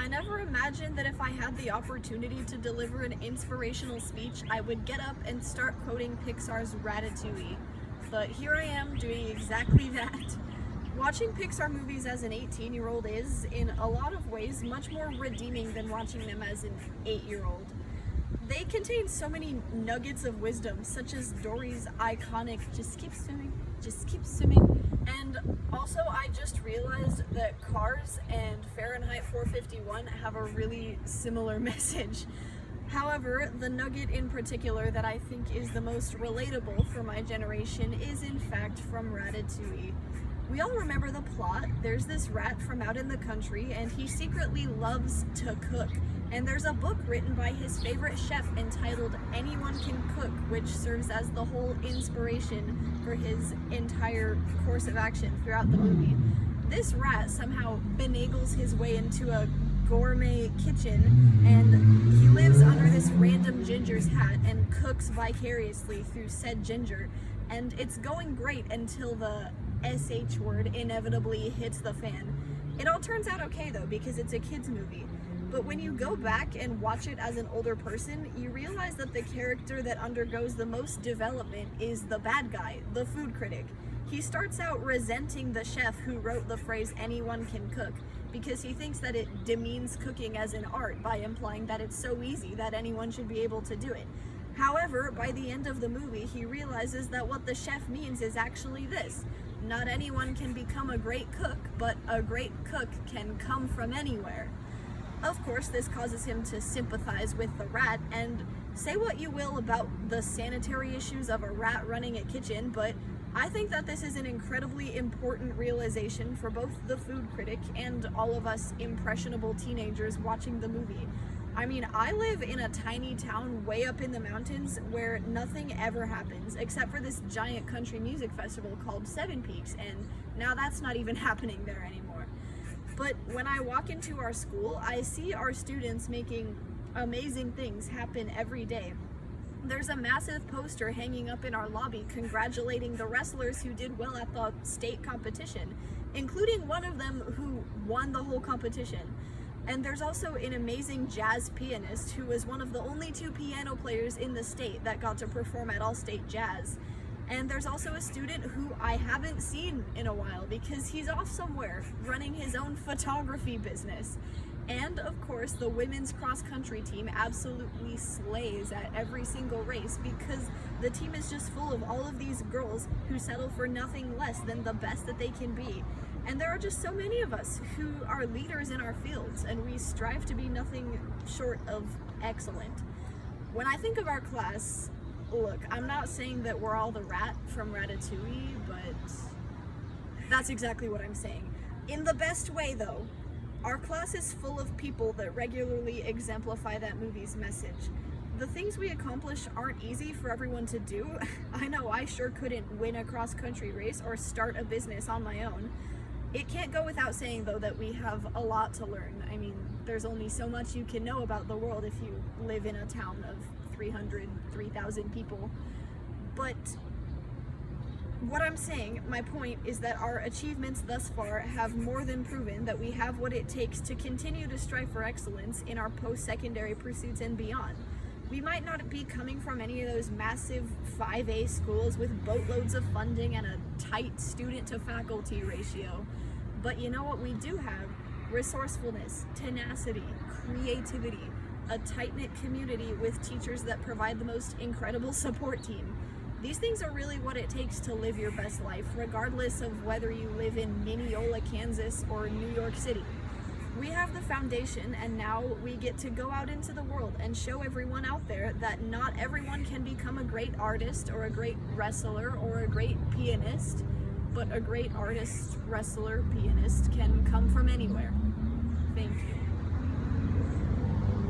I never imagined that if I had the opportunity to deliver an inspirational speech, I would get up and start quoting Pixar's Ratatouille. But here I am doing exactly that. Watching Pixar movies as an 18-year-old is, in a lot of ways, much more redeeming than watching them as an 8-year-old. They contain so many nuggets of wisdom, such as Dory's iconic "just keep swimming, just keep swimming." And also, I just realized that Cars and Fahrenheit 451 have a really similar message. However, the nugget in particular that I think is the most relatable for my generation is in fact from Ratatouille. We all remember the plot. There's this rat from out in the country and he secretly loves to cook. And there's a book written by his favorite chef entitled Anyone Can Cook, which serves as the whole inspiration for his entire course of action throughout the movie. This rat somehow finagles his way into a gourmet kitchen, and he lives under this random ginger's hat and cooks vicariously through said ginger. And it's going great until the SH word inevitably hits the fan. It all turns out okay though, because it's a kid's movie. But when you go back and watch it as an older person, you realize that the character that undergoes the most development is the bad guy, the food critic. He starts out resenting the chef who wrote the phrase "anyone can cook" because he thinks that it demeans cooking as an art by implying that it's so easy that anyone should be able to do it. However, by the end of the movie, he realizes that what the chef means is actually this: not anyone can become a great cook, but a great cook can come from anywhere. Of course, this causes him to sympathize with the rat, and say what you will about the sanitary issues of a rat running a kitchen, but I think that this is an incredibly important realization for both the food critic and all of us impressionable teenagers watching the movie. I mean, I live in a tiny town way up in the mountains where nothing ever happens except for this giant country music festival called Seven Peaks, and now that's not even happening there anymore. But when I walk into our school, I see our students making amazing things happen every day. There's a massive poster hanging up in our lobby congratulating the wrestlers who did well at the state competition, including one of them who won the whole competition. And there's also an amazing jazz pianist who was one of the only 2 piano players in the state that got to perform at All-State Jazz. And there's also a student who I haven't seen in a while because he's off somewhere running his own photography business. And of course, the women's cross-country team absolutely slays at every single race because the team is just full of all of these girls who settle for nothing less than the best that they can be. And there are just so many of us who are leaders in our fields, and we strive to be nothing short of excellent. When I think of our class, look, I'm not saying that we're all the rat from Ratatouille, but that's exactly what I'm saying. In the best way though, our class is full of people that regularly exemplify that movie's message. The things we accomplish aren't easy for everyone to do. I know I sure couldn't win a cross-country race or start a business on my own. It can't go without saying though that we have a lot to learn. I mean, there's only so much you can know about the world if you live in a town of 3,000 people. But what I'm saying, my point, is that our achievements thus far have more than proven that we have what it takes to continue to strive for excellence in our post-secondary pursuits and beyond. We might not be coming from any of those massive 5A schools with boatloads of funding and a tight student-to-faculty ratio, but you know what we do have? Resourcefulness, tenacity, creativity, a tight-knit community with teachers that provide the most incredible support team. These things are really what it takes to live your best life, regardless of whether you live in Mineola, Kansas or New York City. We have the foundation, and now we get to go out into the world and show everyone out there that not everyone can become a great artist or a great wrestler or a great pianist, but a great artist, wrestler, pianist can come from anywhere. Thank you.